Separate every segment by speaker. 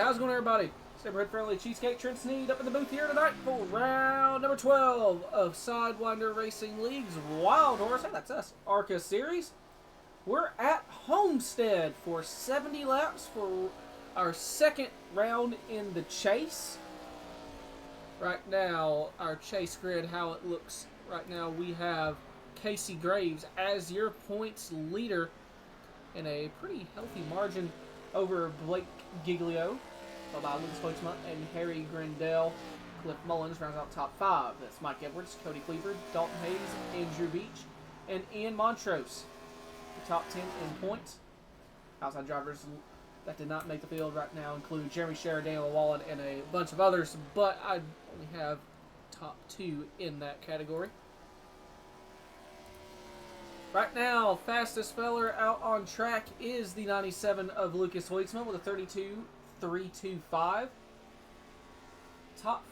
Speaker 1: How's it going, everybody? Neighborhood friendly Cheesecake Trent Sneed up in the booth here tonight for round number 12 of Sidewinder Racing League's Wild Horse. Hey, that's us. ARCA series. We're at Homestead for 70 laps for our second round in the chase. Right now, our chase grid, how it looks right now, we have Casey Graves as your points leader in a pretty healthy margin over Blake Giglio, followed by Lucas Poitsma and Harry Grindell. Cliff Mullins rounds out the top 5. That's Mike Edwards, Cody Cleaver, Dalton Hayes, Andrew Beach, and Ian Montrose. The top 10 in points. Outside drivers that did not make the field right now include Jeremy Sherr, Daniel Wallen, and a bunch of others, but I only have top 2 in that category. Right now, fastest feller out on track is the 97 of Lucas Poitsma with a 32.325. Top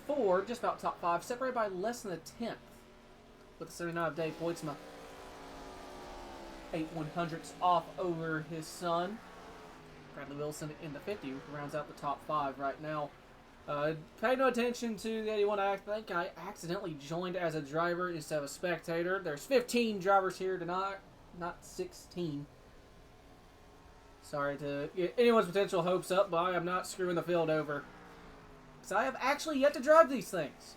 Speaker 1: 4, just about top 5, separated by less than a tenth with the 79 of Dave Poitsma. 8/100ths off over his son, Bradley Wilson, in the 50, who rounds out the top 5 right now. Pay no attention to the 81. I think I accidentally joined as a driver instead of a spectator. There's 15 drivers here tonight, not 16. Sorry to get anyone's potential hopes up, but I am not screwing the field over, because I have actually yet to drive these things.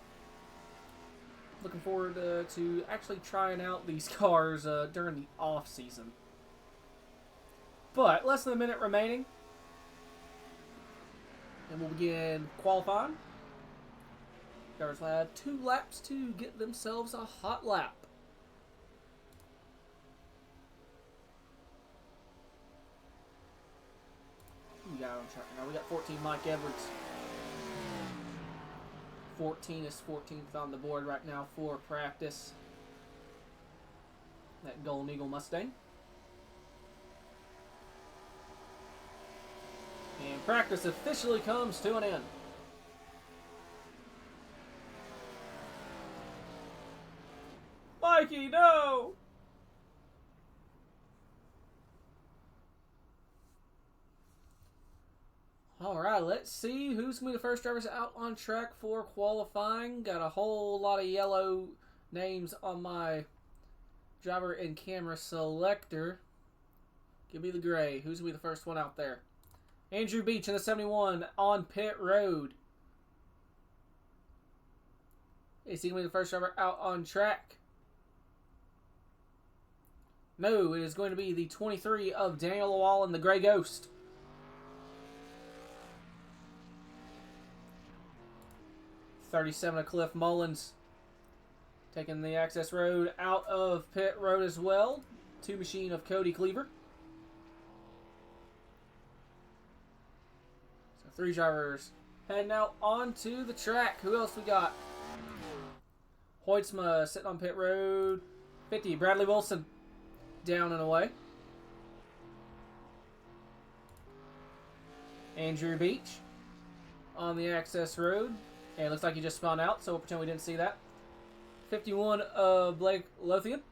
Speaker 1: Looking forward to actually trying out these cars during the off season. But less than a minute remaining, and we'll begin qualifying. Drivers will have 2 laps to get themselves a hot lap. We got on track now. We got 14, Mike Edwards. 14 is 14th on the board right now for practice. That Golden Eagle Mustang. And practice officially comes to an end. Mikey, no! Alright, let's see who's going to be the first drivers out on track for qualifying. Got a whole lot of yellow names on my driver and camera selector. Give me the gray. Who's going to be the first one out there? Andrew Beach in the 71 on pit road. Is he going to be the first driver out on track? No, it is going to be the 23 of Daniel Wallen, the Gray Ghost. '37 of Cliff Mullins taking the access road out of pit road as well. 2 machine of Cody Cleaver. 3 drivers heading out onto the track. Who else we got? Hoytsma sitting on pit road. 50, Bradley Wilson down and away. Andrew Beach on the access road. And it looks like he just spun out, so we'll pretend we didn't see that. 51 of Blake Lothian.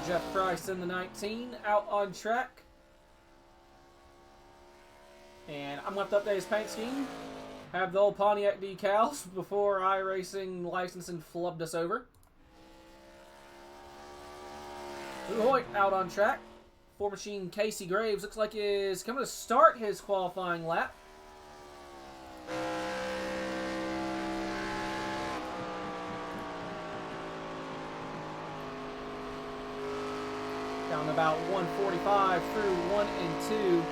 Speaker 1: Jeff Price in the 19 out on track. And I'm going to have to update his paint scheme. Have the old Pontiac decals before iRacing licensing flubbed us over. Lou Hoyt out on track. 4 machine Casey Graves looks like is coming to start his qualifying lap. Down about 145 through 1 and 2.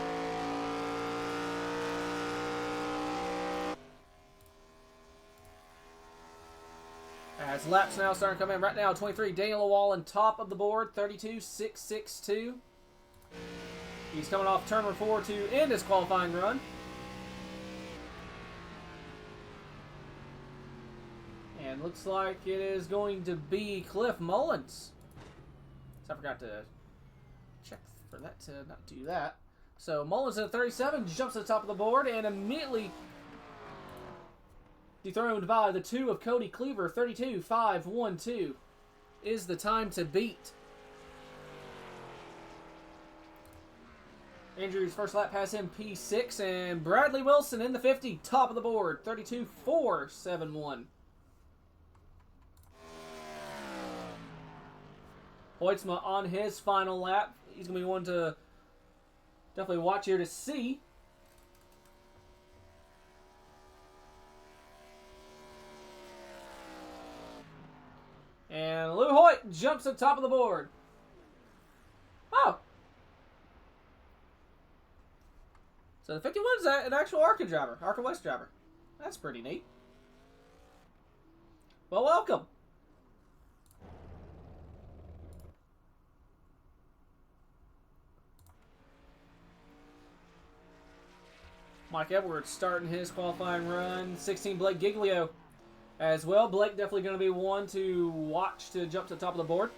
Speaker 1: As laps now starting to come in. Right now, 23, Daniel Wallen, top of the board, 32.662. He's coming off turn number 4 to end his qualifying run. And looks like it is going to be Cliff Mullins. So I forgot to check for that to not do that. So Mullins at 37 jumps to the top of the board and immediately dethroned by the 2 of Cody Cleaver. 32.512 is the time to beat. Andrew's first lap has him P6, and Bradley Wilson in the 50, top of the board, 32.471. Hoytsma on his final lap. He's going to be one to definitely watch here to see. And Lou Hoyt jumps to the top of the board. Oh. So the 51 is an actual ARCA driver, ARCA West driver. That's pretty neat. Well, welcome. Mike Edwards starting his qualifying run. 16, Blake Giglio as well. Blake definitely going to be one to watch to jump to the top of the board.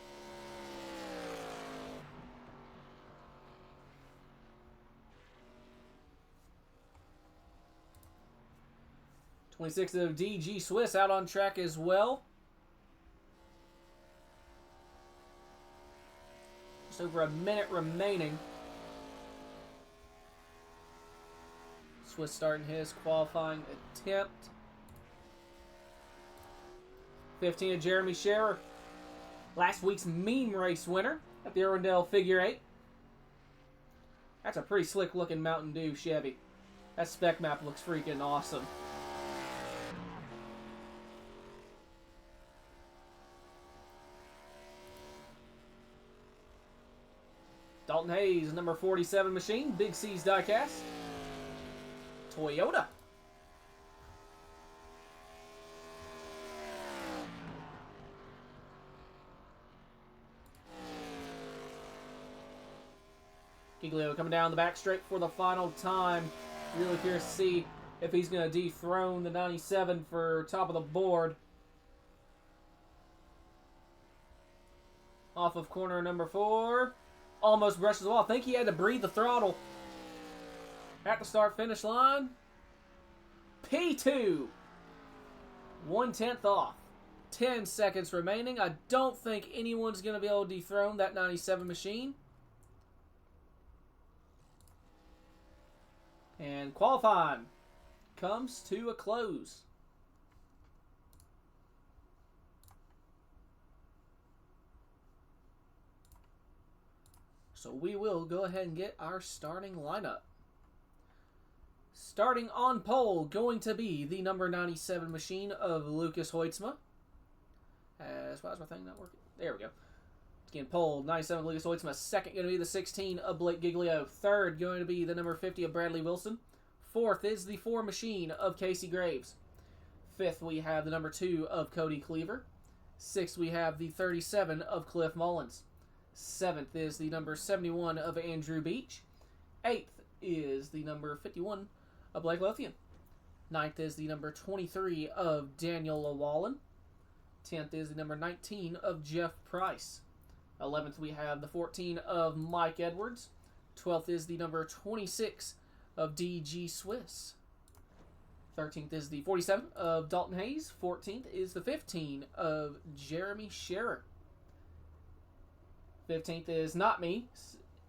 Speaker 1: '26 of DG Swiss out on track as well. Just over a minute remaining. Swiss starting his qualifying attempt. 15 of Jeremy Scherer, last week's meme race winner at the Irwindale Figure 8. That's a pretty slick looking Mountain Dew Chevy. That spec map looks freaking awesome. Dalton Hayes, number 47 machine, Big C's diecast. Toyota. Giglio coming down the back straight for the final time. Really curious to see if he's going to dethrone the 97 for top of the board. Off of corner number 4. Almost brushes the wall. I think he had to breathe the throttle at the start-finish line. P2. 1/10 off. 10 seconds remaining. I don't think anyone's going to be able to dethrone that 97 machine. And qualifying comes to a close. So we will go ahead and get our starting lineup. Starting on pole, going to be the number 97 machine of Lucas Hoytsma. Why is my thing not working? There we go. Again, pole, 97 Lucas Hoytsma. Second, going to be the 16 of Blake Giglio. Third, going to be the number 50 of Bradley Wilson. Fourth is the 4 machine of Casey Graves. Fifth, we have the number 2 of Cody Cleaver. Sixth, we have the 37 of Cliff Mullins. Seventh is the number 71 of Andrew Beach. Eighth is the number 51 of Blake Lothian. Ninth is the number 23 of Daniel Llewellyn. 10th is the number 19 of Jeff Price. 11th, we have the 14 of Mike Edwards. 12th is the number 26 of DG Swiss. 13th is the 47 of Dalton Hayes. 14th is the 15 of Jeremy Scherer. 15th is not me.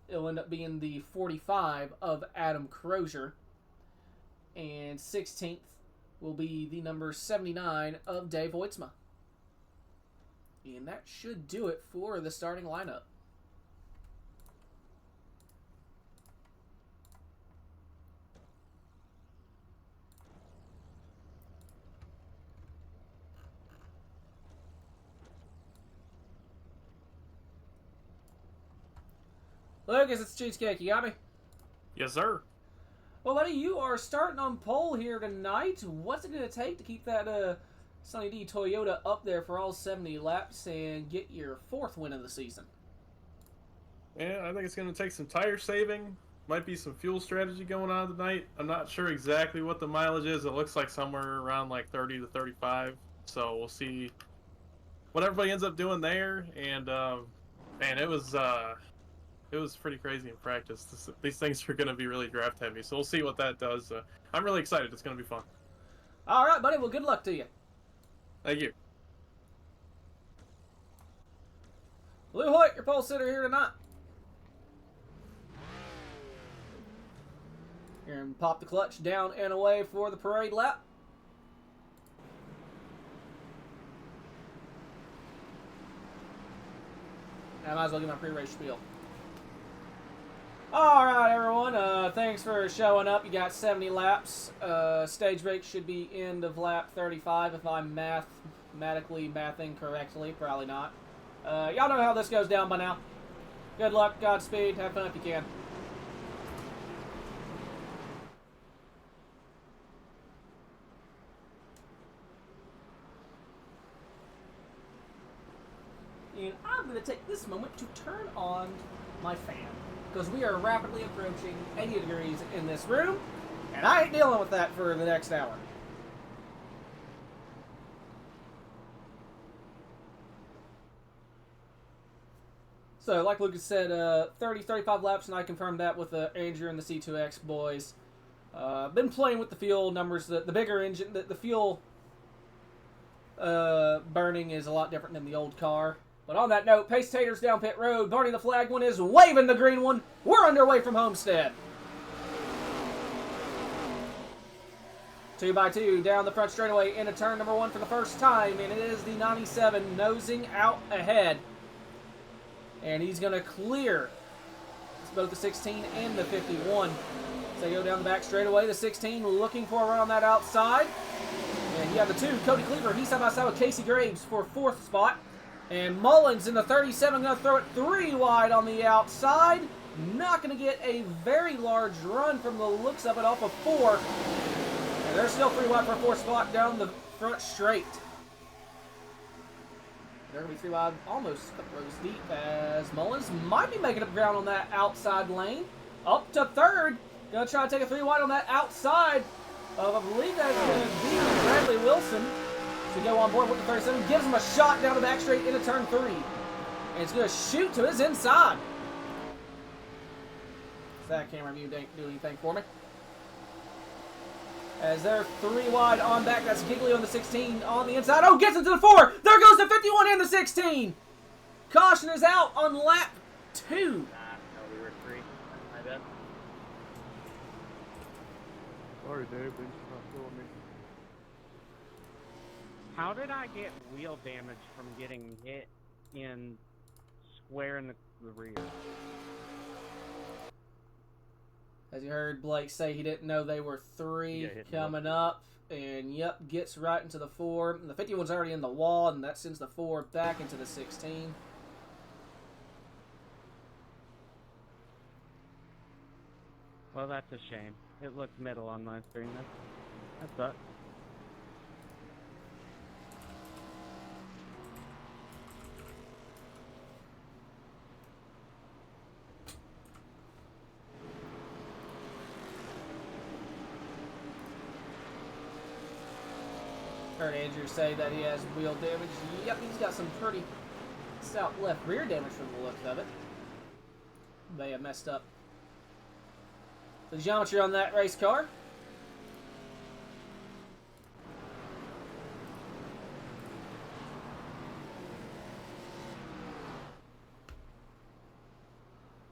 Speaker 1: It'll end up being the 45 of Adam Crozier. And 16th will be the number 79 of Dave Hoytsma. And that should do it for the starting lineup. Lucas, it's Cheesecake. You got me?
Speaker 2: Yes, sir.
Speaker 1: Well, buddy, you are starting on pole here tonight. What's it going to take to keep that Sonny D Toyota up there for all 70 laps and get your 4th win of the season?
Speaker 2: Yeah, I think it's going to take some tire saving. Might be some fuel strategy going on tonight. I'm not sure exactly what the mileage is. It looks like somewhere around like 30 to 35. So we'll see what everybody ends up doing there. And man, it was pretty crazy in practice. These things are going to be really draft heavy. So we'll see what that does. I'm really excited. It's going to be fun.
Speaker 1: All right, buddy. Well, good luck to you.
Speaker 2: Thank you.
Speaker 1: Lou Hoyt, your pole sitter here tonight. And pop the clutch down and away for the parade lap. I might as well get my pre-race spiel. Alright, everyone. Thanks for showing up. You got 70 laps. Stage break should be end of lap 35 if I'm mathematically mathing correctly. Probably not. Y'all know how this goes down by now. Good luck, Godspeed, have fun if you can. And I'm going to take this moment to turn on my fan, because we are rapidly approaching 80 degrees in this room, and I ain't dealing with that for the next hour. So, like Lucas said, 35 laps, and I confirmed that with Andrew and the C2X boys. Been playing with the fuel numbers. The bigger engine, the fuel burning is a lot different than the old car. But on that note, Pace Taters down pit road. Barney the flag one is waving the green one. We're underway from Homestead. 2x2 down the front straightaway into turn number 1 for the first time, and it is the 97 nosing out ahead. And he's going to clear both the 16 and the 51. So they go down the back straightaway. The 16 looking for a run on that outside. And you have the 2, Cody Cleaver. He's side by side with Casey Graves for 4th spot. And Mullins in the 37 going to throw it 3 wide on the outside. Not going to get a very large run from the looks of it off of 4. And they're still 3 wide for a 4th spot down the front straight. They're going to be 3 wide, almost a couple rows deep, as Mullins might be making up ground on that outside lane. Up to 3rd. Going to try to take a 3 wide on that outside of, I believe that's going to be Bradley Wilson. To go on board with the 37. Gives him a shot down the back straight into turn 3. And it's going to shoot to his inside. Does that camera view do anything for me? As they're 3 wide on back. That's Giglio on the 16 on the inside. Oh, gets into the 4. There goes the 51 and the 16. Caution is out on lap 2.
Speaker 3: No, we were 3. My bad.
Speaker 4: Sorry, Dave. Thanks for not killing me.
Speaker 3: How did I get wheel damage from getting hit in square in the rear?
Speaker 1: As you heard Blake say, he didn't know they were 3 coming up. And, yep, gets right into the 4. And the 51's already in the wall, and that sends the 4 back into the 16.
Speaker 3: Well, that's a shame. It looked middle on my screen. That sucks.
Speaker 1: Heard Andrew say that he has wheel damage. Yep, he's got some pretty stout left rear damage from the look of it. They have messed up the geometry on that race car.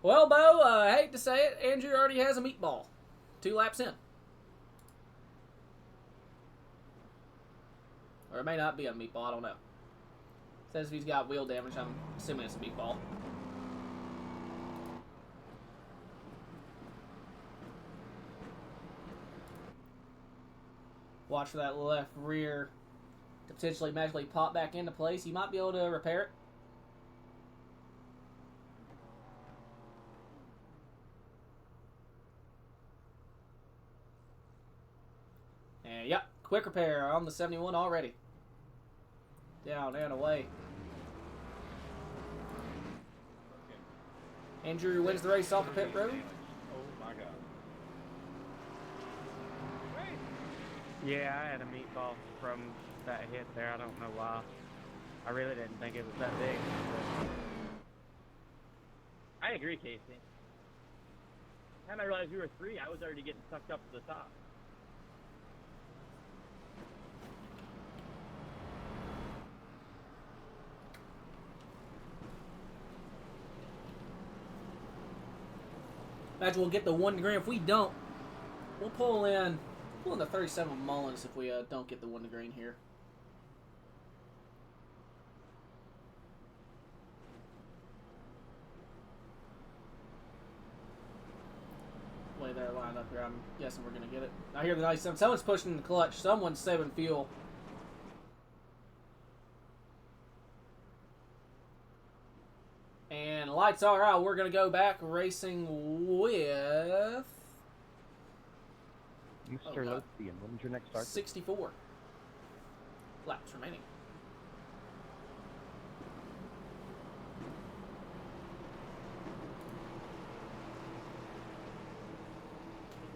Speaker 1: Well, Bo, I hate to say it, Andrew already has a meatball. 2 laps in. Or it may not be a meatball, I don't know. Says if he's got wheel damage, I'm assuming it's a meatball. Watch for that left rear to potentially magically pop back into place. You might be able to repair it. And yep, quick repair on the 71 already. Down and away. Andrew wins the race off the pit road.
Speaker 4: Oh my god.
Speaker 3: Yeah, I had a meatball from that hit there. I don't know why. I really didn't think it was that big.
Speaker 5: I agree, Casey. By the time I realized we were 3, I was already getting sucked up to the top.
Speaker 1: Imagine we'll get the 1 degree. If we don't, We'll pull in the 37 Mullins if we don't get the one to green here. Way they're lined up here, I'm guessing we're gonna get it. I hear the 97. Someone's pushing the clutch. Someone's saving fuel. And lights are out. We're gonna go back racing with
Speaker 6: Mr. Lothian, when's your next start?
Speaker 1: 64 laps remaining.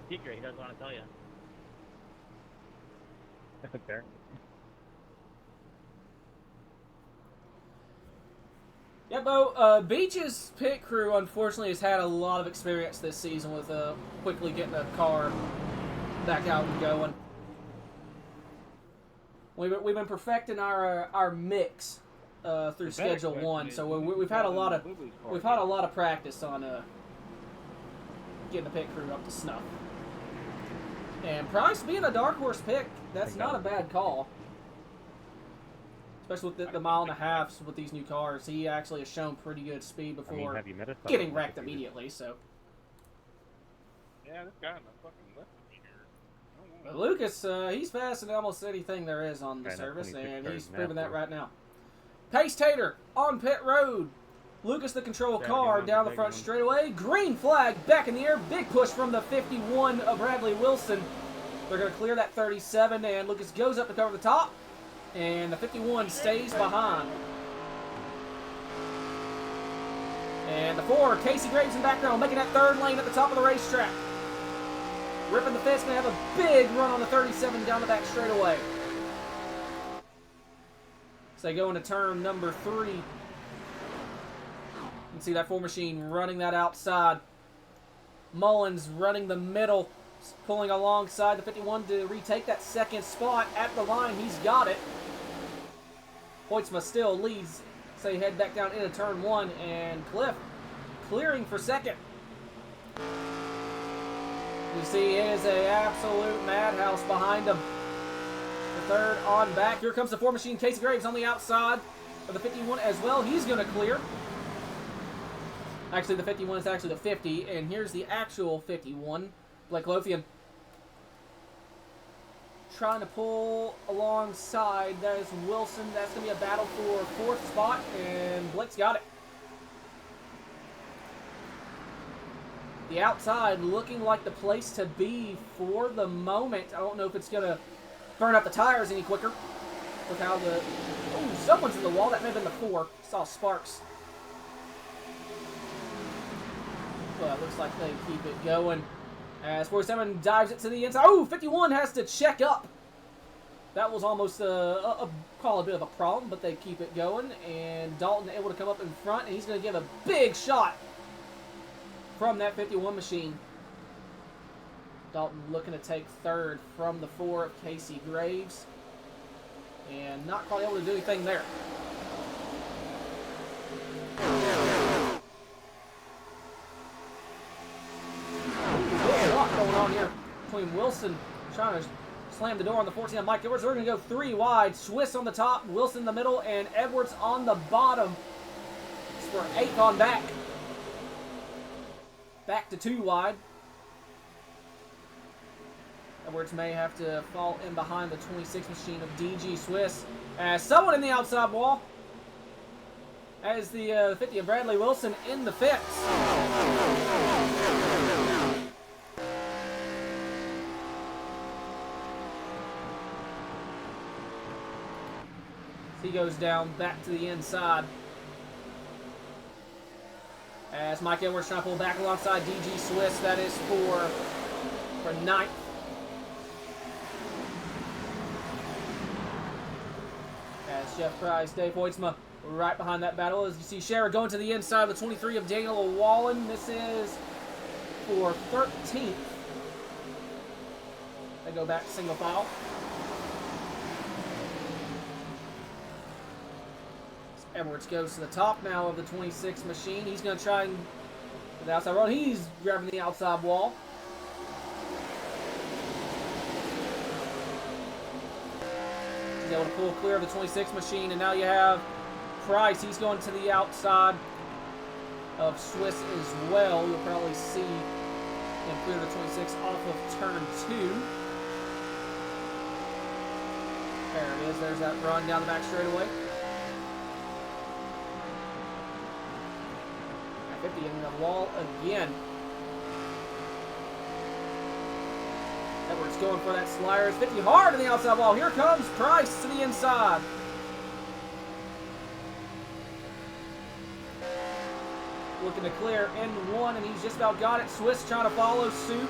Speaker 5: Secret, he doesn't want to tell you.
Speaker 6: Fair.
Speaker 1: Yeah, Bo, Beach's pit crew, unfortunately, has had a lot of experience this season with quickly getting a car back out and going. We've been perfecting our mix through Schedule 1, so we've had a lot of practice on getting the pit crew up to snuff. And Price being a dark horse pick, that's not a bad call. Especially with the mile and a half with these new cars. He actually has shown pretty good speed before
Speaker 6: have you met us?
Speaker 1: getting wrecked immediately, so.
Speaker 4: Yeah, this guy in the fucking left me here.
Speaker 1: But Lucas, he's faster than almost anything there is on the
Speaker 6: Right,
Speaker 1: service,
Speaker 6: 26
Speaker 1: and
Speaker 6: cars
Speaker 1: he's
Speaker 6: now,
Speaker 1: proving that
Speaker 6: boy.
Speaker 1: right now. Pace Tater on pit road. Lucas, the control car,
Speaker 3: 71,
Speaker 1: down the
Speaker 3: big
Speaker 1: front
Speaker 3: one.
Speaker 1: straightaway. Green flag back in the air. Big push from the 51 of Bradley Wilson. They're going to clear that 37, and Lucas goes up to cover the top. And the 51 stays behind. And the 4, Casey Graves in back row, making that third lane at the top of the racetrack. Ripping the fence, going to have a big run on the 37 down the back straightaway. So they go into turn number 3. You can see that 4 machine running that outside. Mullins running the middle, pulling alongside the 51 to retake that second spot at the line. He's got it. Hoytsma still leads. So you head back down into turn 1, and Cliff clearing for second. You see it is an absolute madhouse behind him. The third on back. Here comes the 4 machine. Casey Graves on the outside of the 51 as well. He's going to clear. Actually, the 51 is actually the 50, and here's the actual 51. Blake Lothian trying to pull alongside. That is Wilson. That's going to be a battle for 4th spot, and Blake's got it. The outside looking like the place to be for the moment. I don't know if it's going to burn up the tires any quicker with how the... Oh, someone's in the wall. That may have been the 4. Saw sparks. But it looks like they keep it going. As 47 dives it to the inside. Oh, 51 has to check up. That was almost call a bit of a problem, but they keep it going. And Dalton able to come up in front, and he's going to give a big shot from that 51 machine. Dalton looking to take 3rd from the 4 of Casey Graves. And not quite able to do anything there. There's a lot going on here between Wilson trying to slam the door on the 14 on Mike Edwards. We're going to go 3 wide. Swiss on the top, Wilson in the middle, and Edwards on the bottom. It's for 8th on back. Back to 2 wide. Edwards may have to fall in behind the 26 machine of DG Swiss. As someone in the outside wall. As the 50 of Bradley Wilson in the fence. He goes down back to the inside. As Mike Edwards trying to pull back alongside DG Swiss. That is for 9th. As Jeff Price, Dave Hoytsma right behind that battle. As you see Scherer going to the inside of the 23 of Daniel Wallen. This is for 13th. They go back single file. Edwards goes to the top now of the 26 machine. He's going to try and the outside road. He's grabbing the outside wall. He's able to pull clear of the 26 machine, and now you have Price. He's going to the outside of Swiss as well. You'll probably see him clear the 26 off of turn 2. There it is. There's that run down the back straightaway. 50 in the wall again. Edwards going for that slider. 50 hard in the outside wall. Here comes Price to the inside. Looking to clear end one, and he's just about got it. Swiss trying to follow suit.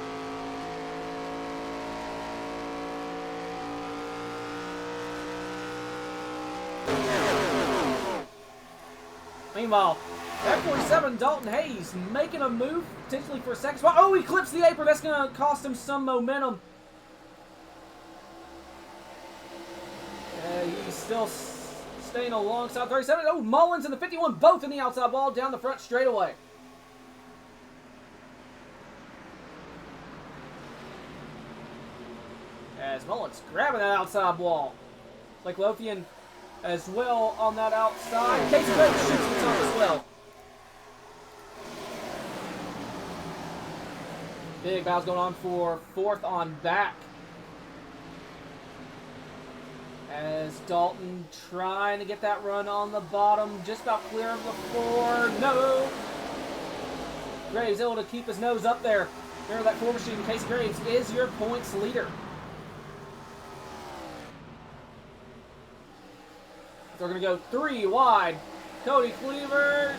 Speaker 1: Meanwhile, that 47, Dalton Hayes, making a move, potentially for a second spot. Oh, he clips the apron. That's going to cost him some momentum. He's still staying alongside 37. Oh, Mullins and the 51, both in the outside wall, down the front straightaway. As Mullins grabbing that outside wall. Like Lothian as well on that outside. Casey Graves shoots the top as well. Big battles going on for 4th on back. As Dalton trying to get that run on the bottom. Just about clear of the 4. No! Graves able to keep his nose up there. Remember that 4 machine. Casey Graves is your points leader. They're going to go 3 wide. Cody Cleaver.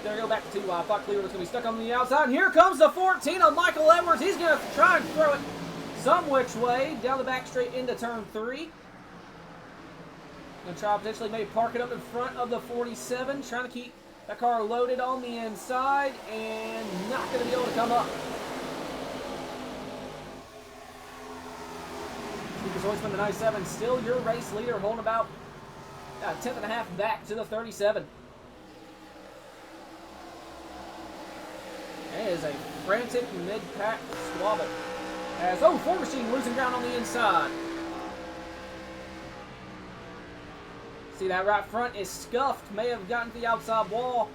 Speaker 1: They're going to go back to 2 wide. I thought Cleaver was going to be stuck on the outside. And here comes the 14 of Michael Edwards. He's going to try and throw it some which way. Down the back straight into turn 3. Going to try potentially maybe park it up in front of the 47. Trying to keep that car loaded on the inside. And not going to be able to come up. Lucas Hoisman, the 97, still your race leader, holding about a 10th and a half back to the 37. It is a frantic mid-pack squabble. As, 4 machine losing ground on the inside. See that right front is scuffed. May have gotten to the outside wall.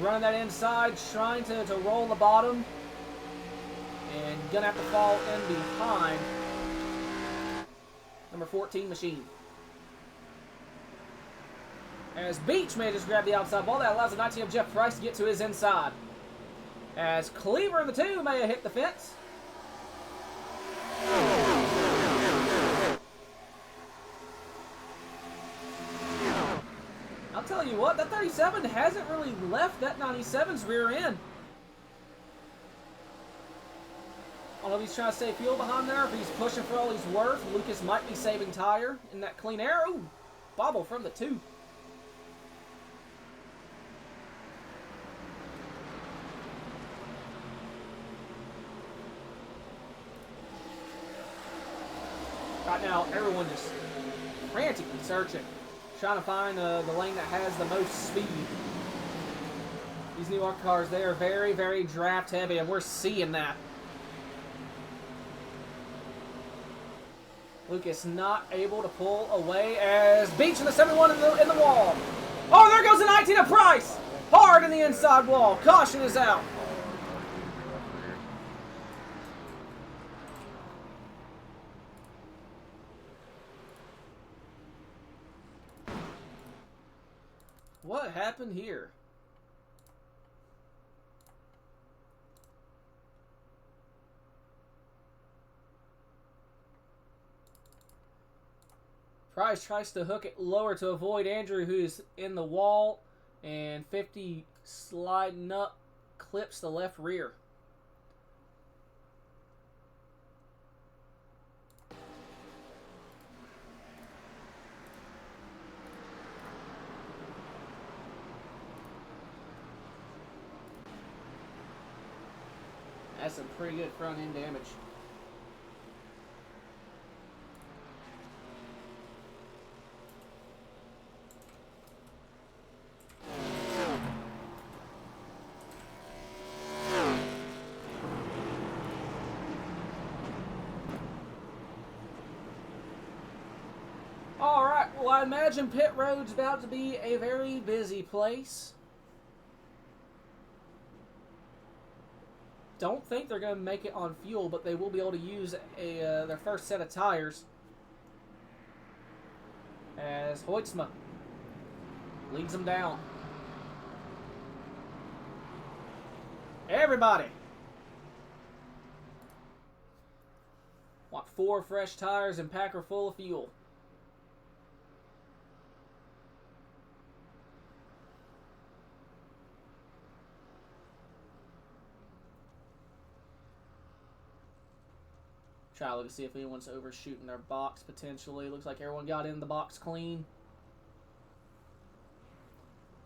Speaker 1: Running that inside, trying to roll the bottom. And gonna have to fall in behind number 14 machine. As Beach may just grab the outside ball. That allows the 19 of Jeff Price to get to his inside. As Cleaver in the 2 may have hit the fence. I'll tell you what, that 37 hasn't really left that 97's rear end. I don't know if he's trying to save fuel behind there, if he's pushing for all he's worth. Lucas might be saving tire in that clean air. Ooh, bobble from the 2. Right now, everyone just frantically searching, trying to find the lane that has the most speed. These new ARCA cars, they are very, very draft heavy, and we're seeing that. Lucas not able to pull away as Beach in the 71 in the wall. Oh, there goes the 19 of Price. Hard in the inside wall. Caution is out. What happened here? Price tries to hook it lower to avoid Andrew, who's in the wall, and 50 sliding up, clips the left rear. That's some pretty good front end damage. Well, I imagine pit road's about to be a very busy place. Don't think they're going to make it on fuel, but they will be able to use their first set of tires. As Hoytsma leads them down. Everybody! Want 4 fresh tires and packer full of fuel. Try to look to see if anyone's overshooting their box potentially. Looks like everyone got in the box clean.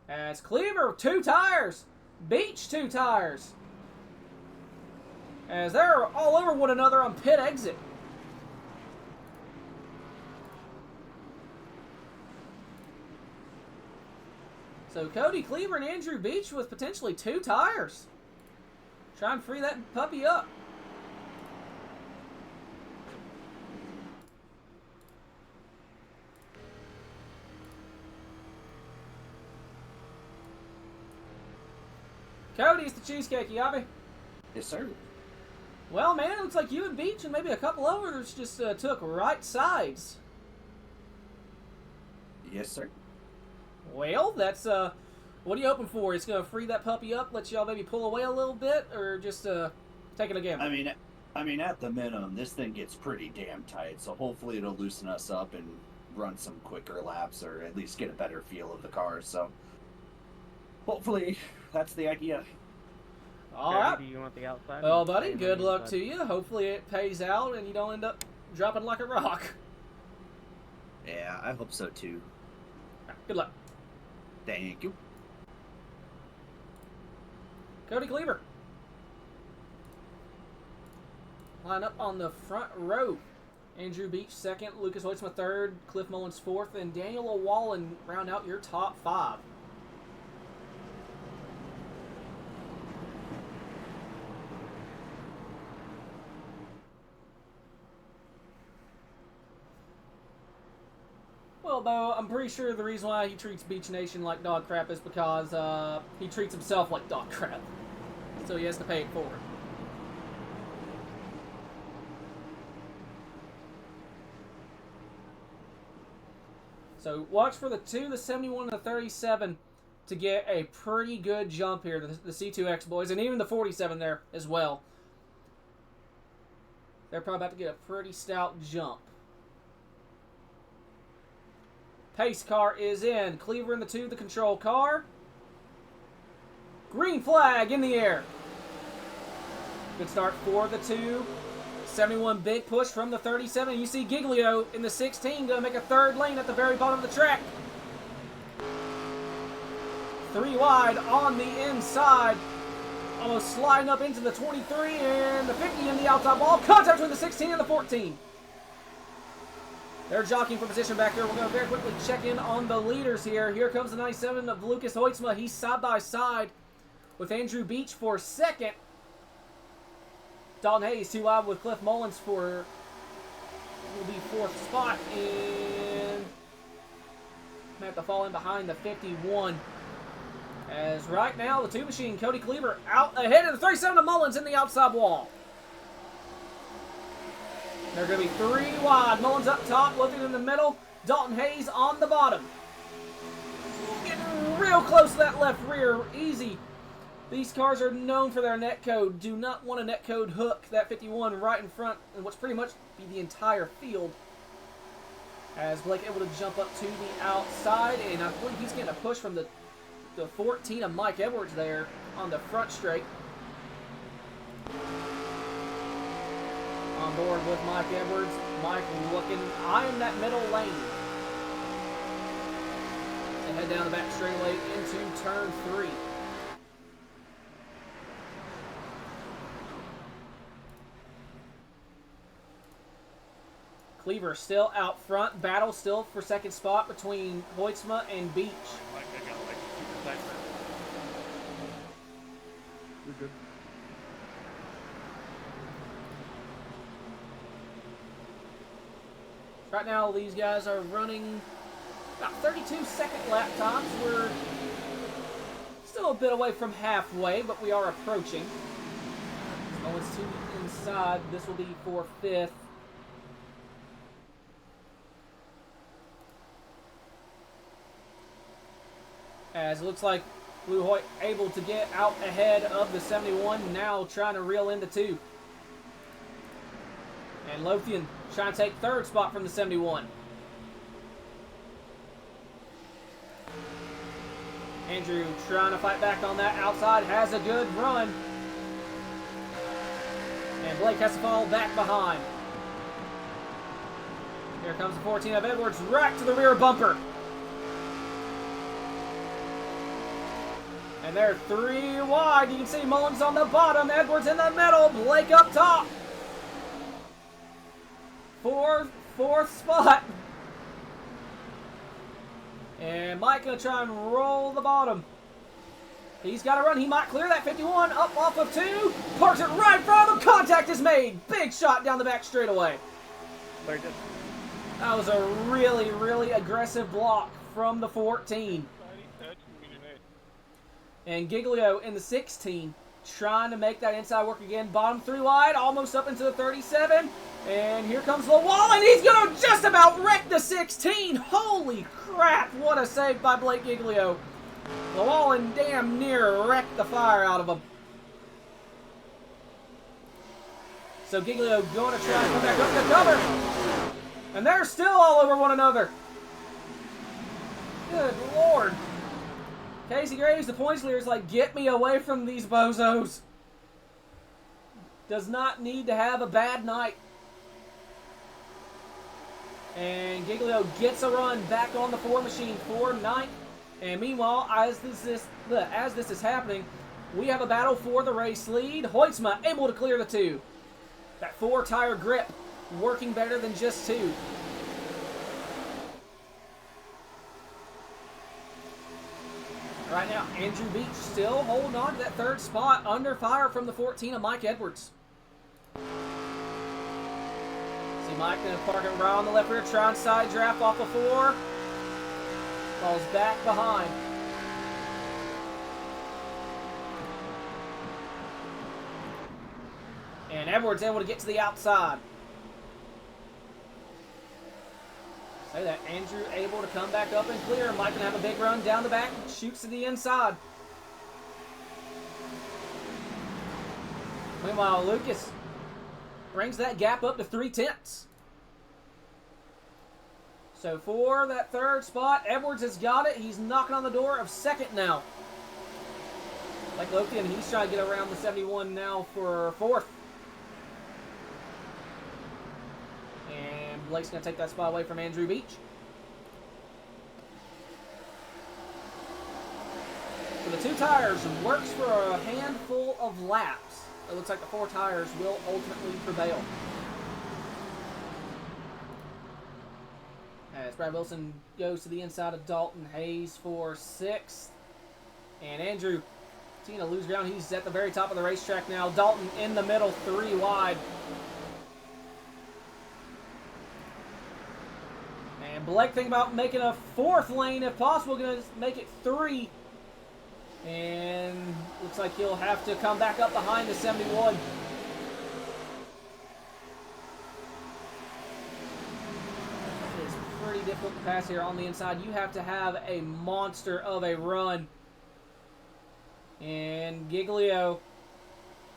Speaker 1: As Cleaver, 2 tires. Beach, 2 tires. As they're all over one another on pit exit. So Cody Cleaver and Andrew Beach with potentially 2 tires. Try and free that puppy up. Cody, it's the cheesecake, Yabe.
Speaker 7: Yes, sir.
Speaker 1: Well, man, it looks like you and Beach and maybe a couple others just took right sides.
Speaker 7: Yes, sir.
Speaker 1: Well, that's, what are you hoping for? It's going to free that puppy up, let y'all maybe pull away a little bit, or just take it again?
Speaker 7: I mean, at the minimum, this thing gets pretty damn tight, so hopefully it'll loosen us up and run some quicker laps, or at least get a better feel of the car, so hopefully that's the idea.
Speaker 1: All
Speaker 3: Cody,
Speaker 1: right.
Speaker 3: do you want the outside?
Speaker 1: Well, buddy,
Speaker 3: Stay
Speaker 1: good
Speaker 3: on the
Speaker 1: luck
Speaker 3: inside?
Speaker 1: to you. Hopefully it pays out and you don't end up dropping like a rock.
Speaker 7: Yeah, I hope so too.
Speaker 1: Good luck.
Speaker 7: Thank you.
Speaker 1: Cody Cleaver. Line up on the front row. Andrew Beach second, Lucas Hoytsma third, Cliff Mullins fourth, and Daniel Wallen round out your top 5. Well, Bo, I'm pretty sure the reason why he treats Beach Nation like dog crap is because he treats himself like dog crap. So he has to pay it forward. So watch for the 2, the 71, and the 37 to get a pretty good jump here. The C2X boys, and even the 47 there as well. They're probably about to get a pretty stout jump. Pace car is in. Cleaver in the 2, the control car. Green flag in the air. Good start for the 2. 71 big push from the 37. You see Giglio in the 16 going to make a 3rd lane at the very bottom of the track. 3 wide on the inside. Almost sliding up into the 23 and the 50 in the outside wall. Contact between the 16 and the 14. They're jockeying for position back there. We're going to very quickly check in on the leaders here. Here comes the 97 of Lucas Hoytsma. He's side by side with Andrew Beach for second. Dalton Hayes 2 wide with Cliff Mullins for will be 4th spot. And may have to fall in behind the 51. As right now the 2 machine, Cody Cleaver out ahead of the 37 of Mullins in the outside wall. They're going to be 3 wide. Mullins up top, looking in the middle. Dalton Hayes on the bottom. Getting real close to that left rear. Easy. These cars are known for their netcode. Do not want a netcode hook. That 51 right in front, and what's pretty much be the entire field. As Blake able to jump up to the outside, and I believe he's getting a push from the 14 of Mike Edwards there on the front straight. On board with Mike Edwards. Mike looking, eyeing that middle lane. And head down the back straightaway into turn 3. Cleaver still out front. Battle still for second spot between Hoytsma and Beach.
Speaker 4: Like I got like super tight.
Speaker 2: You're good.
Speaker 1: Right now, these guys are running About 32-second lap times. We're still a bit away from halfway, but we are approaching. Oh, it's 2 inside. This will be for 5th. As it looks like Blue Hoyt able to get out ahead of the 71, now trying to reel in the 2. And Lothian trying to take 3rd spot from the 71. Andrew trying to fight back on that outside, has a good run. And Blake has to fall back behind. Here comes the 14 of Edwards, right to the rear bumper. And they're 3 wide. You can see Mullins on the bottom, Edwards in the middle, Blake up top. Fourth spot. And Mike gonna try and roll the bottom. He's got to run. He might clear that 51. Up off of 2. Parks it right in front of him. Contact is made. Big shot down the back straightaway. That was a really, really aggressive block from the 14. And Giglio in the 16 trying to make that inside work again. Bottom 3 wide, almost up into the 37. And here comes Llewellyn. He's going to just about wreck the 16. Holy crap. What a save by Blake Giglio. Llewellyn damn near wrecked the fire out of him. So Giglio going to try and come back up to cover. And they're still all over one another. Good Lord. Casey Graves, the points leader, is like, get me away from these bozos. Does not need to have a bad night. And Giglio gets a run back on the 4 machine for 9th. And meanwhile, as this is happening, we have a battle for the race lead. Hoytsma able to clear the 2. That 4-tire grip working better than just 2. Right now, Andrew Beach still holding on to that 3rd spot under fire from the 14 of Mike Edwards. See Mike going to park it right on the left rear, try and side draft off of 4. Falls back behind. And Edwards able to get to the outside. Say that, Andrew able to come back up and clear. Mike can have a big run down the back, shoots to the inside. Meanwhile, Lucas brings that gap up to 3/10. So for that 3rd spot, Edwards has got it. He's knocking on the door of 2nd now. Like Lothian, he's trying to get around the 71 now for 4th. And Blake's going to take that spot away from Andrew Beach. So the 2 tires works for a handful of laps. It looks like the 4 tires will ultimately prevail. As Brad Wilson goes to the inside of Dalton Hayes for 6th. And Andrew seeing to lose ground. He's at the very top of the racetrack now. Dalton in the middle, 3 wide. And Blake thinking about making a 4th lane if possible. Going to make it 3. And looks like he'll have to come back up behind the 71. It's pretty difficult to pass here on the inside. You have to have a monster of a run. And Giglio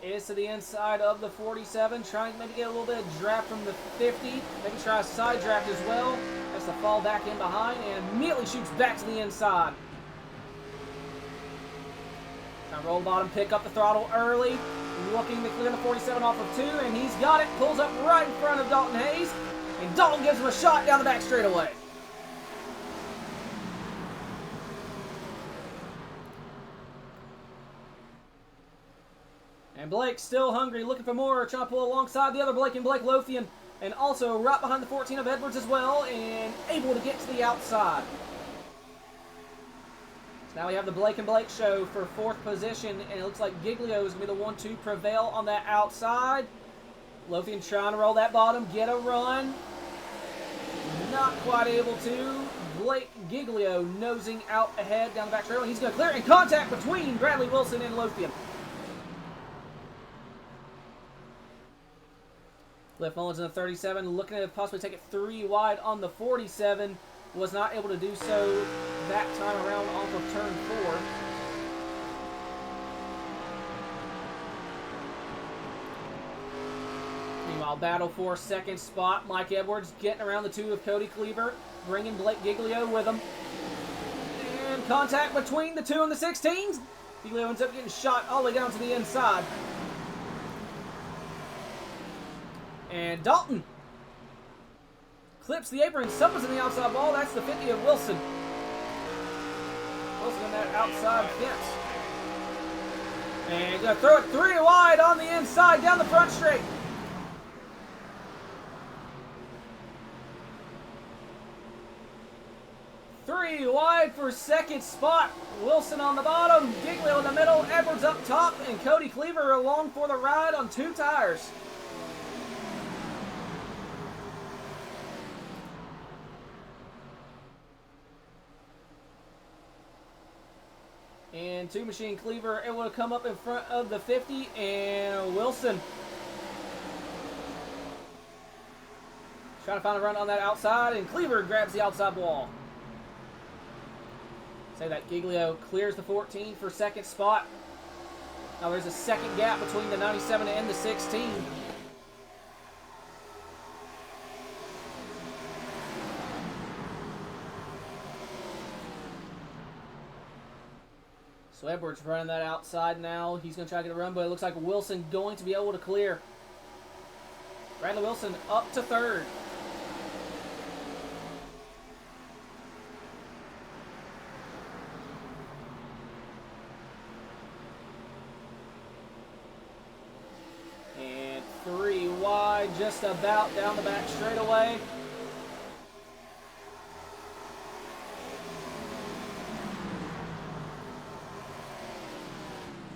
Speaker 1: is to the inside of the 47, trying to maybe get a little bit of draft from the 50. Maybe try a side draft as well. Has to fall back in behind and immediately shoots back to the inside. Trying to roll bottom, pick up the throttle early. Looking to clear the 47 off of 2, and he's got it. Pulls up right in front of Dalton Hayes. And Dalton gives him a shot down the back straightaway. And Blake still hungry, looking for more, trying to pull alongside the other Blake and Blake Lothian. And also right behind the 14 of Edwards as well, and able to get to the outside. So now we have the Blake and Blake show for 4th position, and it looks like Giglio is going to be the one to prevail on that outside. Lothian trying to roll that bottom, get a run. not quite able to. Blake Giglio nosing out ahead down the back trail, and he's going to clear in contact between Bradley Wilson and Lothian. Cliff Mullins in the 37, looking to possibly take it 3 wide on the 47. Was not able to do so that time around off of turn 4. Meanwhile, battle for second spot. Mike Edwards getting around the 2 of Cody Cleaver, bringing Blake Giglio with him. And contact between the 2 and the 16s. Giglio ends up getting shot all the way down to the inside. And Dalton clips the apron, summons in the outside ball. That's the 50 of Wilson. Wilson in that outside fence. And going to throw it 3 wide on the inside down the front straight. Three wide for second spot. Wilson on the bottom, Giglio in the middle, Edwards up top, and Cody Cleaver along for the ride on 2 tires. And Two Machine Cleaver able to come up in front of the 50, and Wilson trying to find a run on that outside, and Cleaver grabs the outside wall. Say that Giglio clears the 14 for second spot. Now there's a second gap between the 97 and the 16. So Edwards running that outside now. He's going to try to get a run, but it looks like Wilson going to be able to clear. Bradley Wilson up to third. And 3 wide, just about down the back straightaway.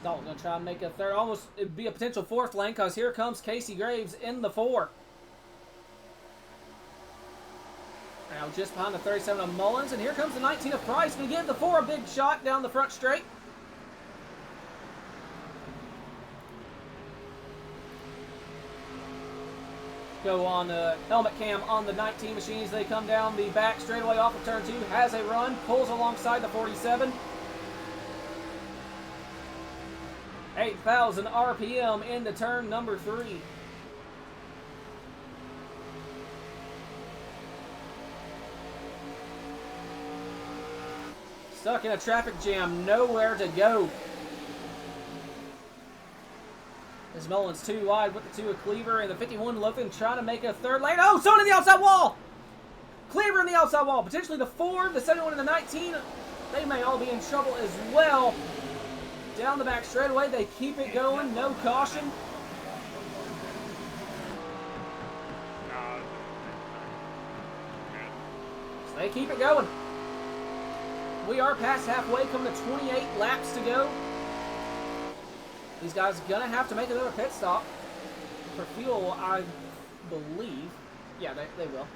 Speaker 1: Dalton going to try and make a third. Almost, it'd be a potential 4th lane, because here comes Casey Graves in the 4. Now just behind the 37 of Mullins, and here comes the 19 of Price. Going to give the 4 a big shot down the front straight. Go on helmet cam on the 19 machines. They come down the back straightaway off of turn 2. Has a run, pulls alongside the 47. 8,000 RPM into turn number 3. Stuck in a traffic jam, nowhere to go. As Mullins 2 wide with the 2 of Cleaver, and the 51 Lothian trying to make a third lane. Oh, someone in the outside wall! Cleaver in the outside wall. Potentially the 4, the 71, and the 19. They may all be in trouble as well. Down the back straightaway, they keep it going, no caution. So they keep it going. We are past halfway, coming to 28 laps to go. These guys are going to have to make another pit stop for fuel, I believe. Yeah, they will.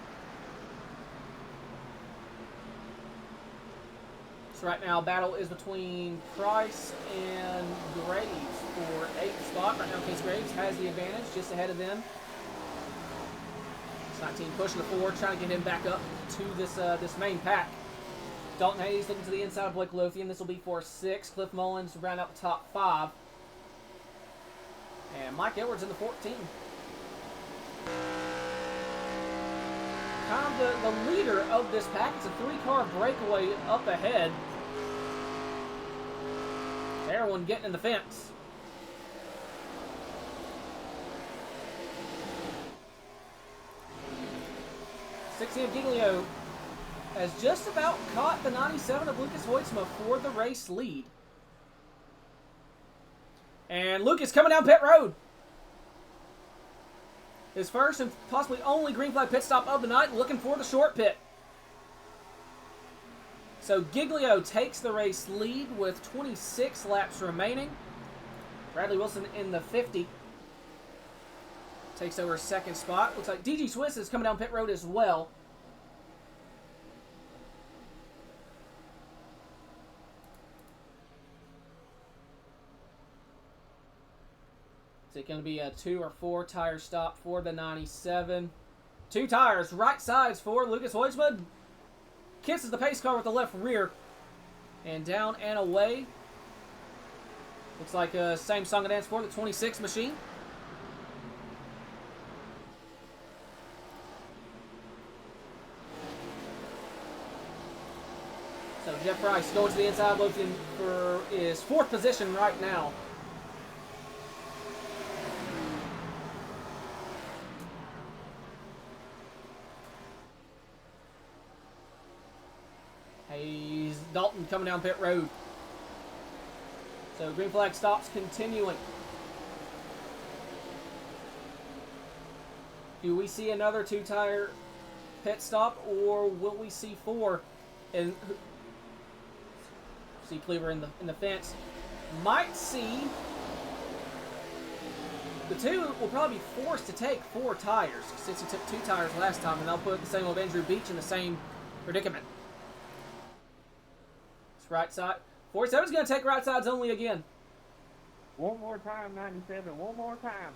Speaker 1: So right now, battle is between Price and Graves for 8th spot. Right now, Case Graves has the advantage, just ahead of them. It's 19 pushing the 4, trying to get him back up to this main pack. Dalton Hayes looking to the inside of Blake Lothian. This will be for 6. Cliff Mullins to round out the top 5. And Mike Edwards in the 14. Kind of the leader of this pack. It's a 3-car breakaway up ahead. Everyone getting in the fence. of Giglio has just about caught the 97 of Lucas Hoytsma for the race lead. And Lucas coming down pit road. His first and possibly only green flag pit stop of the night, looking for the short pit. So Giglio takes the race lead with 26 laps remaining. Bradley Wilson in the 50 takes over second spot. Looks like DG Swiss is coming down pit road as well. Is it going to be a 2 or 4 tire stop for the 97? 2 tires, right sides for Lucas Hoisman. Kisses the pace car with the left rear. And down and away. Looks like same song and dance for the 26 machine. So Jeff Price going to the inside, looking for his 4th position right now. He's Dalton coming down pit road. So green flag stops continuing. Do we see another 2-tire pit stop, or will we see 4? And see Cleaver in the fence. Might see the 2 will probably be forced to take 4 tires since he took 2 tires last time, and they'll put the same old Andrew Beach in the same predicament. It's right side. 47's going to take right sides only again.
Speaker 3: One more time, 97. One more time.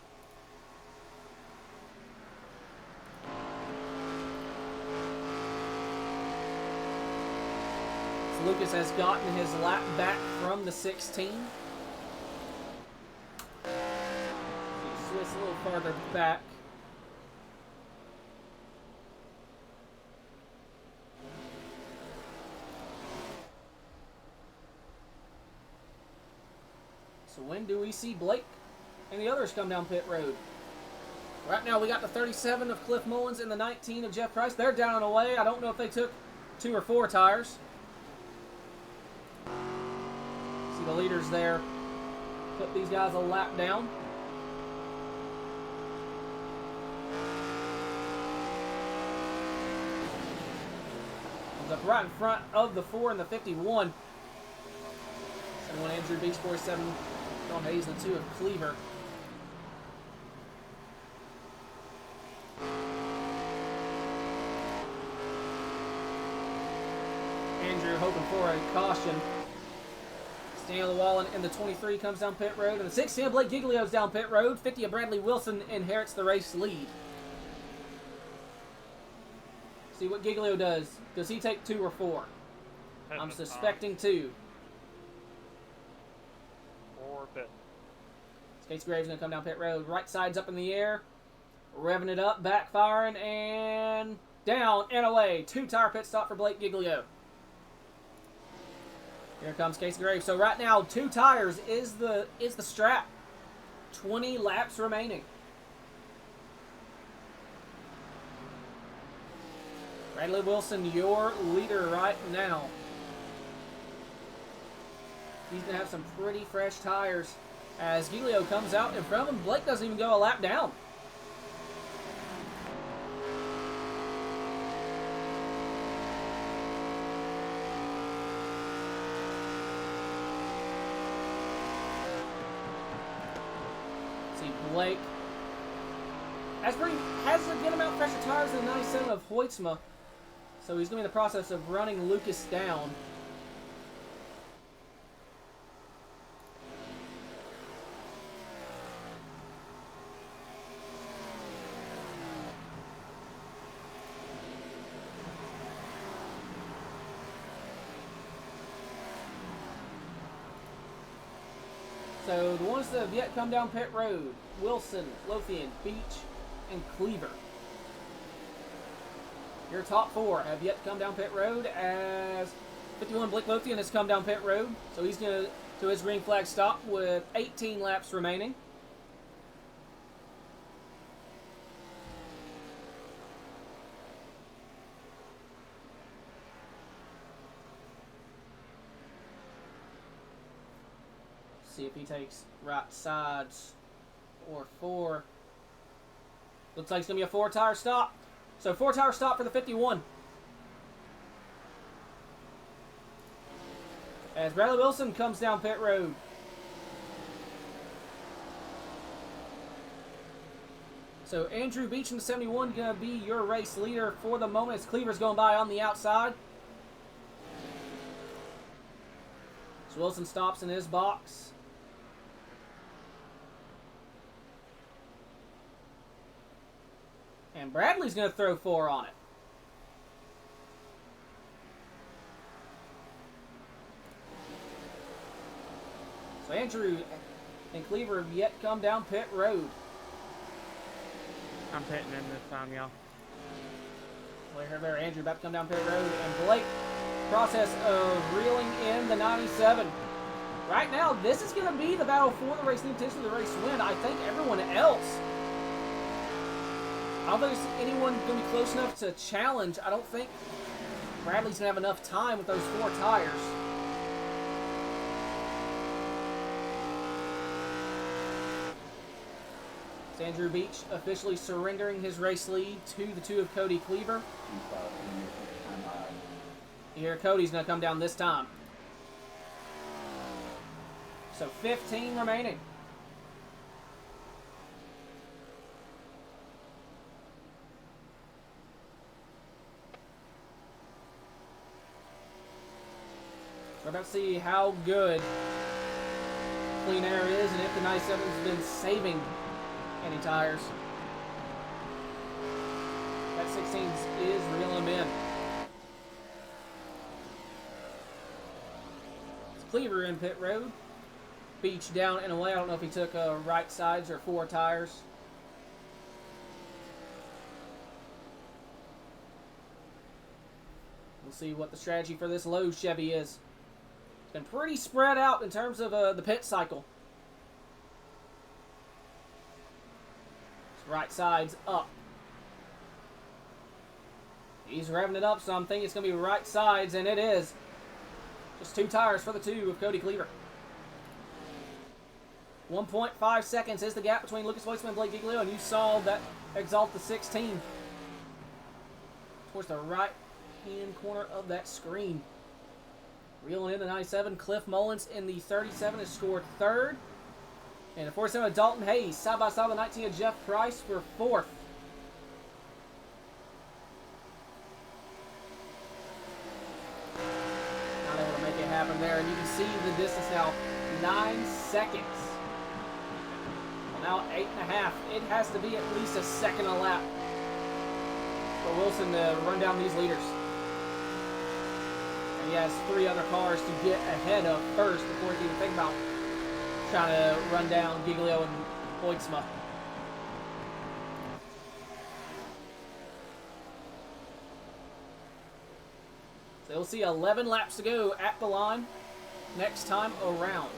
Speaker 1: So Lucas has gotten his lap back from the 16. Switch a little farther back. So when do we see Blake and the others come down pit road? Right now we got the 37 of Cliff Mullins and the 19 of Jeff Price. They're down and away. I don't know if they took 2 or 4 tires. See the leaders there. Put these guys a lap down. Comes up right in front of the 4 and the 51. 71 Andrew Beach, 47 Don Hayes, and 2 of Cleaver. Andrew hoping for a caution. Stanley Wallen in the 23 comes down pit road, and the 16 of Blake Giglio's down pit road. 50 of Bradley Wilson inherits the race lead. See what Giglio does. Does he take 2 or 4? I'm suspecting 2.
Speaker 4: 4 pit.
Speaker 1: Skates Graves going to come down pit road. Right side's up in the air. Revving it up, backfiring, and down and away. 2-tire pit stop for Blake Giglio. Here comes Casey Graves. So right now, 2 tires is the strap. 20 laps remaining. Bradley Wilson, your leader right now. He's going to have some pretty fresh tires as Giglio comes out in front of him. Blake doesn't even go a lap down. See, Blake has a good amount fresher tires than the 97 of Hoytsma. So he's going to be in the process of running Lucas down. So the ones that have yet come down pit road: Wilson, Lothian, Beach, and Cleaver. Your top 4 have yet to come down pit road, as 51 Blake Lothian has come down pit road. So he's going to do his green flag stop with 18 laps remaining. See if he takes right sides or 4. Looks like it's going to be a 4-tire stop. So 4-tire stop for the 51. As Bradley Wilson comes down pit road. So Andrew Beach in the 71 going to be your race leader for the moment as Cleaver's going by on the outside. So Wilson stops in his box. And Bradley's going to throw 4 on it. So Andrew and Cleaver have yet come down pit road.
Speaker 3: I'm pitting in this time, y'all.
Speaker 1: Well, here there, Andrew about to come down pit road, and Blake, process of reeling in the 97. Right now, this is going to be the battle for the race, the intention of the race win. I think everyone else, I don't think there's anyone going to be close enough to challenge. I don't think Bradley's going to have enough time with those 4 tires. It's Andrew Beach officially surrendering his race lead to the 2 of Cody Cleaver. Here, Cody's going to come down this time. So 15 remaining. We're about to see how good Clean Air is and if the 97's been saving any tires. That 16 is reeling them in. It's Cleaver in pit road. Beach down and away. I don't know if he took right sides or 4 tires. We'll see what the strategy for this low Chevy is. It's been pretty spread out in terms of the pit cycle. Right side's up. He's revving it up, so I'm thinking it's going to be right sides, and it is. Just 2 tires for the 2 of Cody Cleaver. 1.5 seconds is the gap between Lucas Voigtman and Blake Giglio, and you saw that exalt the 16 towards the right-hand corner of that screen. Reeling in the 97, Cliff Mullins in the 37 has scored 3rd. And the 47 of Dalton Hayes, side by side with the 19 of Jeff Price for 4th. Not able to make it happen there, and you can see the distance now, 9 seconds. Well, now 8.5. It has to be at least a second a lap for Wilson to run down these leaders. And he has 3 other cars to get ahead of first before he can even think about trying to run down Giglio and Hoytsma. So you'll see 11 laps to go at the line next time around.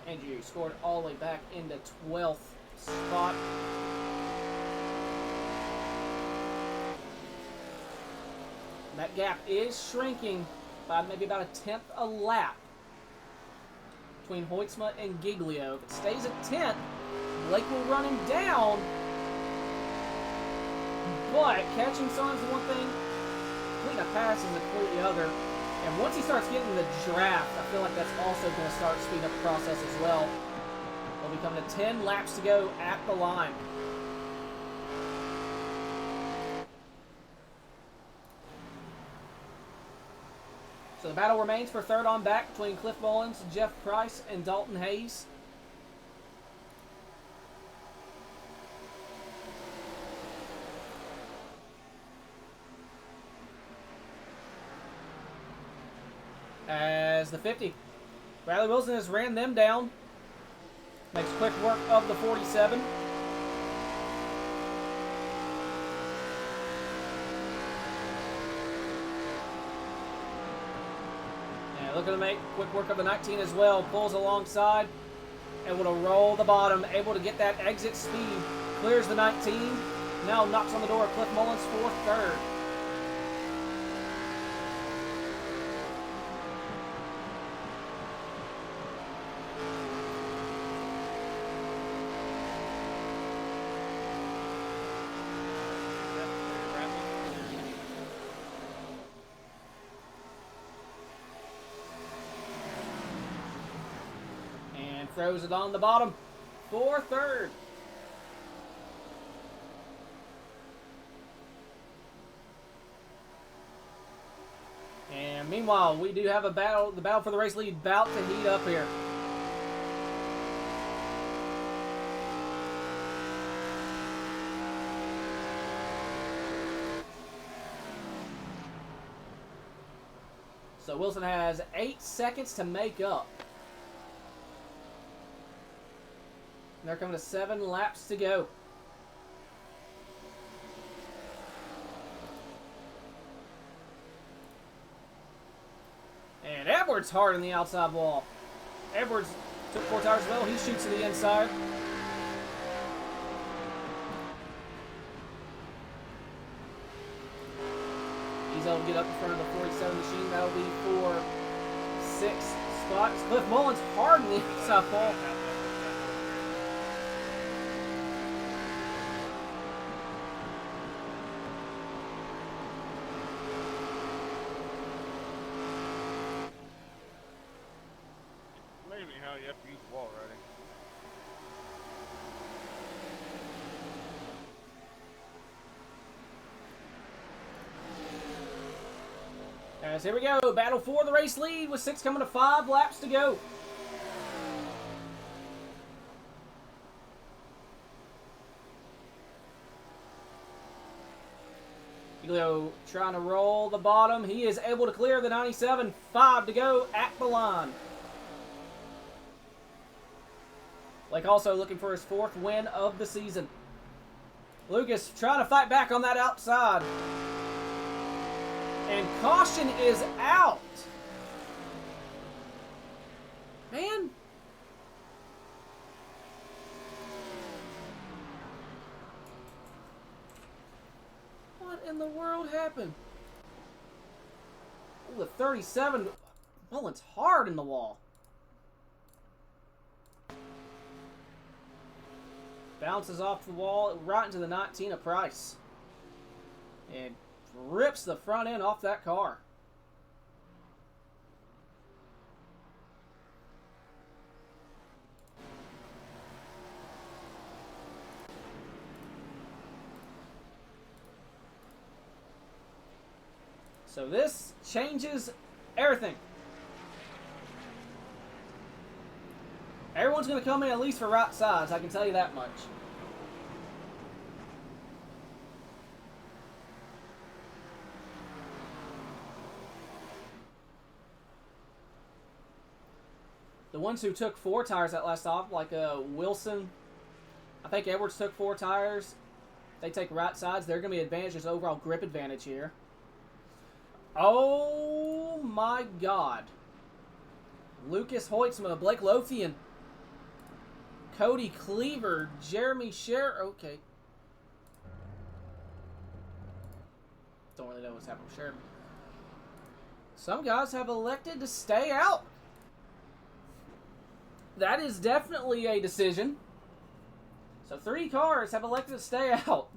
Speaker 1: Andrew scored all the way back into 12th spot. That gap is shrinking by maybe about a 10th a lap between Hoytsma and Giglio. If it stays at 10th, Blake will run him down. But catching signs is one thing, completing a pass is a completely other. And once he starts getting the draft, I feel like that's also going to start speeding up the process as well. We'll be coming to 10 laps to go at the line. So the battle remains for 3rd on back between Cliff Mullins, Jeff Price, and Dalton Hayes. As the 50. Bradley Wilson has ran them down. Makes quick work of the 47. And looking to make quick work of the 19 as well. Pulls alongside. Able to roll the bottom. Able to get that exit speed. Clears the 19. Now knocks on the door of Cliff Mullins for 3rd. Throws it on the bottom for 3rd. And meanwhile, we do have a battle, the battle for the race lead about to heat up here. So Wilson has 8 seconds to make up. And they're coming to 7 laps to go. And Edwards hard on the outside wall. Edwards took 4 tires as well. He shoots to the inside. He's able to get up in front of the 47 machine. That'll be for 6 spots. Cliff Mullins hard on the outside wall.
Speaker 4: Amazing how you have to use wall riding.
Speaker 1: As here we go, battle for the race lead with 6 coming to 5 laps to go. Giglio trying to roll the bottom. He is able to clear the 97. 5 to go at the line. Blake also looking for his 4th win of the season. Lucas trying to fight back on that outside. And caution is out. Man. What in the world happened? Ooh, the 37. Mullins hard in the wall. Bounces off the wall right into the 19 of Price. And rips the front end off that car. So this changes everything. Everyone's going to come in at least for right sides, I can tell you that much. The ones who took 4 tires that last off, like Wilson, I think Edwards took 4 tires. They take right sides. They're going to be advantage. There's overall grip advantage here. Oh my God. Lucas Hoytsma, Blake Lothian, Cody Cleaver, Jeremy Sher. Okay. Don't really know what's happening with Sherman. Some guys have elected to stay out. That is definitely a decision. So 3 cars have elected to stay out.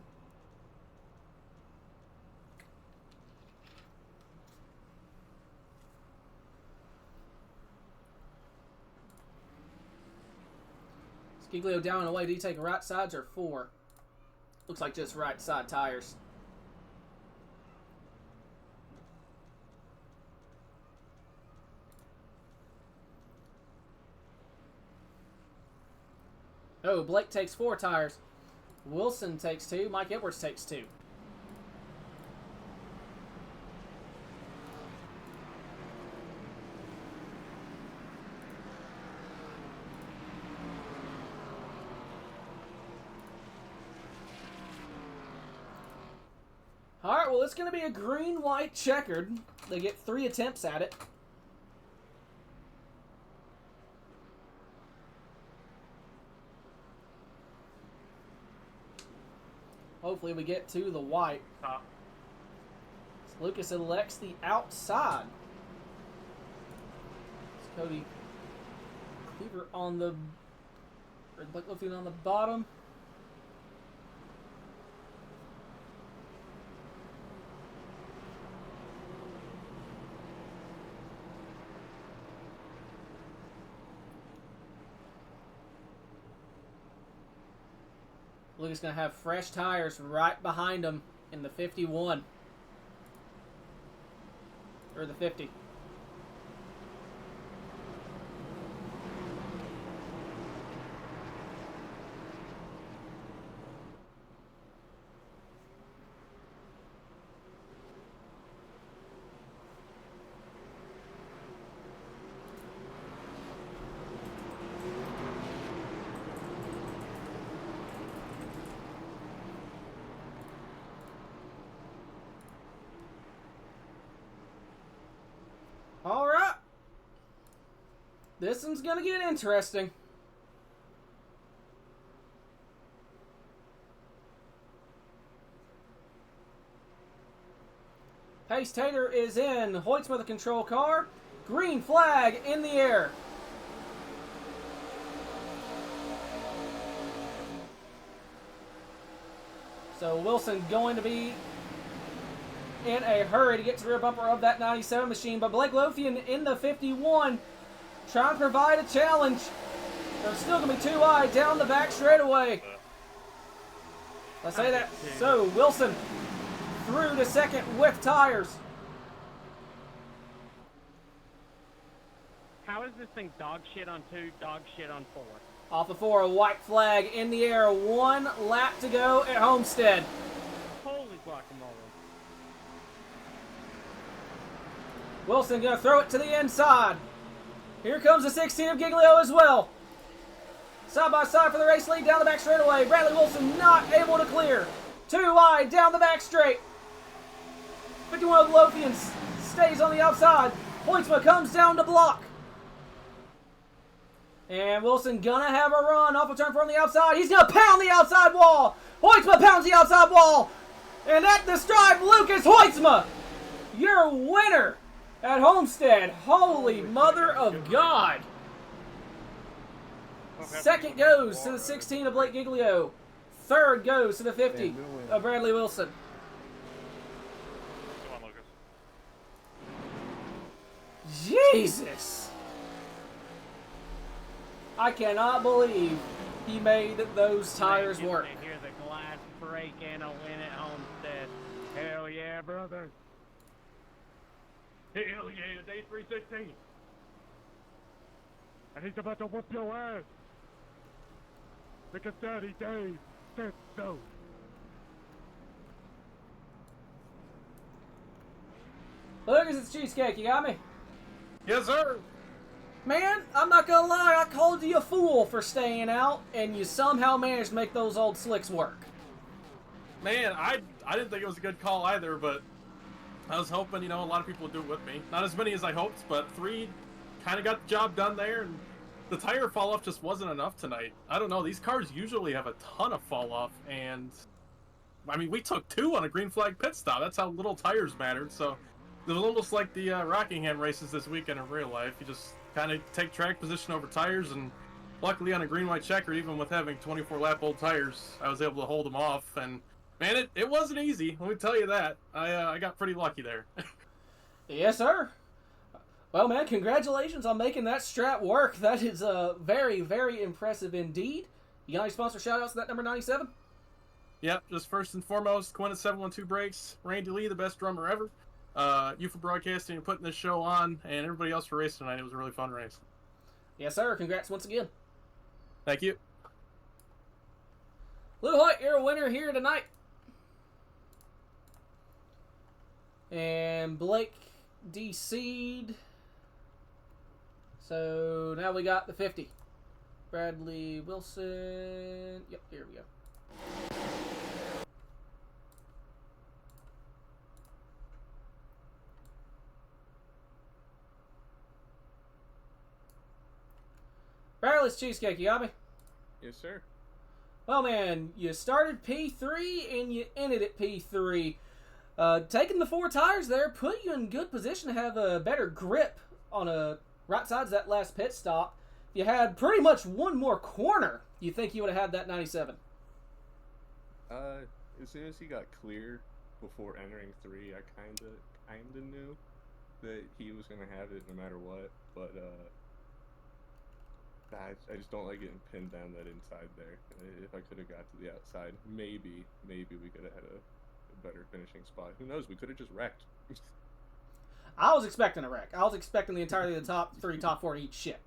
Speaker 1: Giglio down and away. Do you take right sides or 4? Looks like just right side tires. Oh, Blake takes 4 tires. Wilson takes 2. Mike Edwards takes 2. Alright, well, it's going to be a green-white checkered. They get 3 attempts at it. Hopefully we get to the white. So Lucas elects the outside. It's Cody Cleaver on the... or Blake Lothian on the bottom. Lucas going to have fresh tires right behind him in the 51. or the 50. All right. This one's going to get interesting. Pace Tater is in. Hoyt's with a control car. Green flag in the air. So Wilson going to be in a hurry to get to the rear bumper of that 97 machine. But Blake Lothian in the 51 trying to provide a challenge. There's still going to be 2 wide down the back straightaway. I say that. So Wilson through to second with tires.
Speaker 3: How is this thing dog shit on 2, dog shit on 4?
Speaker 1: Off of 4, a white flag in the air. 1 lap to go at Homestead.
Speaker 3: Holy guacamole.
Speaker 1: Wilson going to throw it to the inside. Here comes the 16 of Giglio as well. Side by side for the race lead down the back straightaway. Bradley Wilson not able to clear. 2 wide down the back straight. 51 of Lothian stays on the outside. Hoytsma comes down to block. And Wilson gonna have a run off a turn from the outside. He's gonna pound the outside wall. Hoytsma pounds the outside wall. And at the stripe, Lucas Hoytsma, your winner at Homestead. Holy mother of God. Second goes to the 16 of Blake Giglio. Third goes to the 50 of Bradley Wilson.
Speaker 4: Come on, Lucas.
Speaker 1: Jesus! I cannot believe he made those tires work.
Speaker 3: They hear the glass break and a win at Homestead. Hell yeah, brother. Hell yeah, day 316. And he's about to whoop your ass. Because 30 days said so.
Speaker 1: Lucas, it's Cheesecake. You got me?
Speaker 2: Yes, sir.
Speaker 1: Man, I'm not gonna lie. I called you a fool for staying out, and you somehow managed to make those old slicks work.
Speaker 2: Man, I didn't think it was a good call either, but I was hoping, a lot of people would do it with me. Not as many as I hoped, but 3 kind of got the job done there, and the tire fall-off just wasn't enough tonight. I don't know, these cars usually have a ton of fall-off, and I mean, we took 2 on a green flag pit stop. That's how little tires mattered, so it was almost like the Rockingham races this weekend in real life. You just kind of take track position over tires, and luckily on a green-white checker, even with having 24-lap-old tires, I was able to hold them off, and man, it wasn't easy, let me tell you that. I got pretty lucky there.
Speaker 1: Yes, sir. Well, man, congratulations on making that strat work. That is very, very impressive indeed. You got any sponsor shout-outs to that number 97?
Speaker 2: Yep, just first and foremost, Quinn at 712 Brakes, Randy Lee, the best drummer ever, you for broadcasting and putting this show on, and everybody else for racing tonight. It was a really fun race.
Speaker 1: Yes, sir. Congrats once again.
Speaker 2: Thank you.
Speaker 1: Lou Hoyt, you're a winner here tonight. And Blake DC'd. So now we got the 50. Bradley Wilson. Yep, here we go. Bradley's Cheesecake, you got me?
Speaker 8: Yes, sir.
Speaker 1: Well, man, you started P3 and you ended at P3. Taking the 4 tires there put you in good position to have a better grip on a right sides of that last pit stop. If you had pretty much one more corner, you think you would have had that 97?
Speaker 8: As soon as he got clear before entering 3, I kinda knew that he was gonna have it no matter what. But I just don't like getting pinned down that inside there. If I could have got to the outside, maybe we could have had a better finishing spot. Who knows? We could have just wrecked.
Speaker 1: I was expecting a wreck. I was expecting the entirety of the top 3, top 4 to eat shit.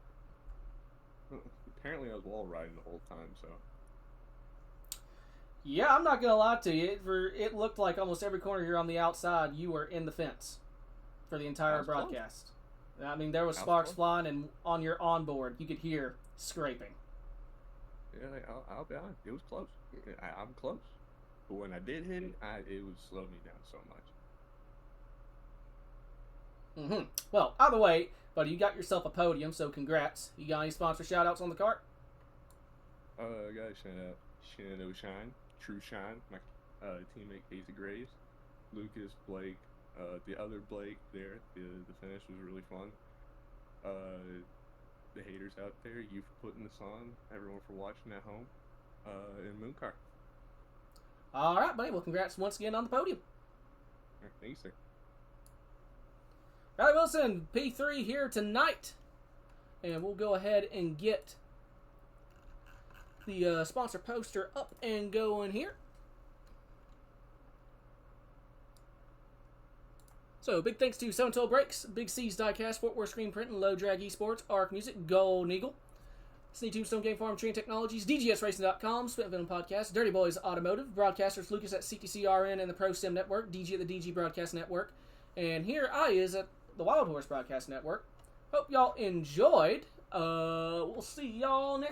Speaker 8: Apparently, I was wall riding the whole time, so.
Speaker 1: Yeah, I'm not gonna lie to you. It looked like almost every corner you're on the outside, you were in the fence for the entire
Speaker 8: That was close.
Speaker 1: broadcast. I mean, there was
Speaker 8: That was
Speaker 1: sparks
Speaker 8: close.
Speaker 1: flying, and on your onboard, you could hear scraping.
Speaker 8: Yeah, I'll be honest. It was close. I'm close. But when I did hit it, it would slow me down so much.
Speaker 1: Well, either way, buddy, you got yourself a podium, so congrats. You got any sponsor shout-outs on the cart?
Speaker 8: I gotta shout out Shannon Shine, True Shine, my teammate Casey Graves, Lucas, Blake, the other Blake there. The finish was really fun. The haters out there, you for putting this on, everyone for watching at home, and Mooncar.
Speaker 1: All right, buddy. Well, congrats once again on the podium.
Speaker 8: Thanks, sir.
Speaker 1: Riley Wilson, P3 here tonight. And we'll go ahead and get the sponsor poster up and going here. So, big thanks to 7 Toll Brakes, Big C's Diecast, Fort Worth Screen Print, and Low Drag Esports, ARC Music, Golden Eagle, Sneak Tombstone Game Farm, Train Technologies, DGSRacing.com, Spit Venom Podcast, Dirty Boys Automotive, Broadcasters Lucas at CTCRN and the Pro Sim Network, DG at the DG Broadcast Network, and here I is at the Wild Horse Broadcast Network. Hope y'all enjoyed. We'll see y'all next